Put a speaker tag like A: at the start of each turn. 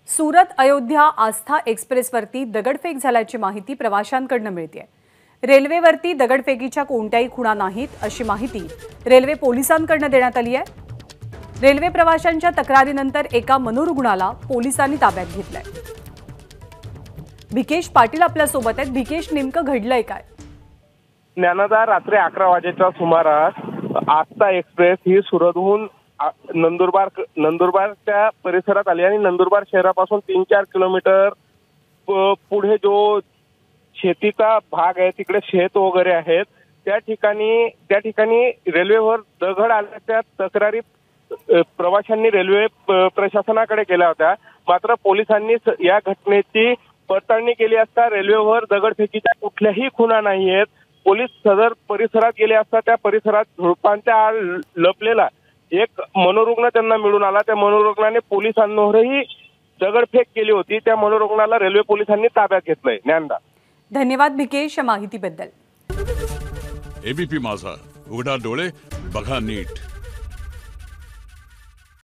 A: सुरत अयोध्या आस्था एक्सप्रेसवरती दगडफेक झाल्याची माहिती प्रवाशांकडून मिळते। रेल्वेवरती दगडफेकीच्या कोणत्याही खुणा नाहीत अशी माहिती रेल्वे पोलिसांकडून देण्यात आली आहे। रेल्वे प्रवाशांच्या तक्रारीनंतर एका मनोरुग्णाला पोलिसांनी ताब्यात घेतलंय। भिकेश पाटील आपल्या सोबत आहेत। भिकेश, नेमकं घडलंय काय?
B: ज्ञानदा रात्री 11 वाजेच्या सुमारास आस्था एक्सप्रेस ही सुरतहून नंदुरबारच्या परिसरात आली आणि नंदुरबार शहरापासून 3-4 किलोमीटर पुढे जो शेतीचा भाग आहे तिकडे शेत वगैरे आहेत त्या ठिकाणी रेल्वेवर दगड आल्याच्या तक्रारी प्रवाशांनी रेल्वे प्रशासनाकडे केल्या होत्या। मात्र पोलिसांनी या घटनेची पडताळणी केली असता रेल्वेवर दगडफेकीच्या कुठल्याही खुणा नाहीयेत। पोलीस सदर परिसरात गेले असता त्या परिसरात झुडपांच्या आड लपलेला एक मनोरुग्ण त्यांना मिळून आला। त्या मनोरुग्णाने पोलिसांवरही दगडफेक केली होती। त्या मनोरुग्णाला रेल्वे पोलिसांनी ताब्यात घेतलंय। ज्ञानदा,
A: धन्यवाद भिकेश या माहितीबद्दल।
C: एबीपी माझा, उघडा डोळे बघा नीट।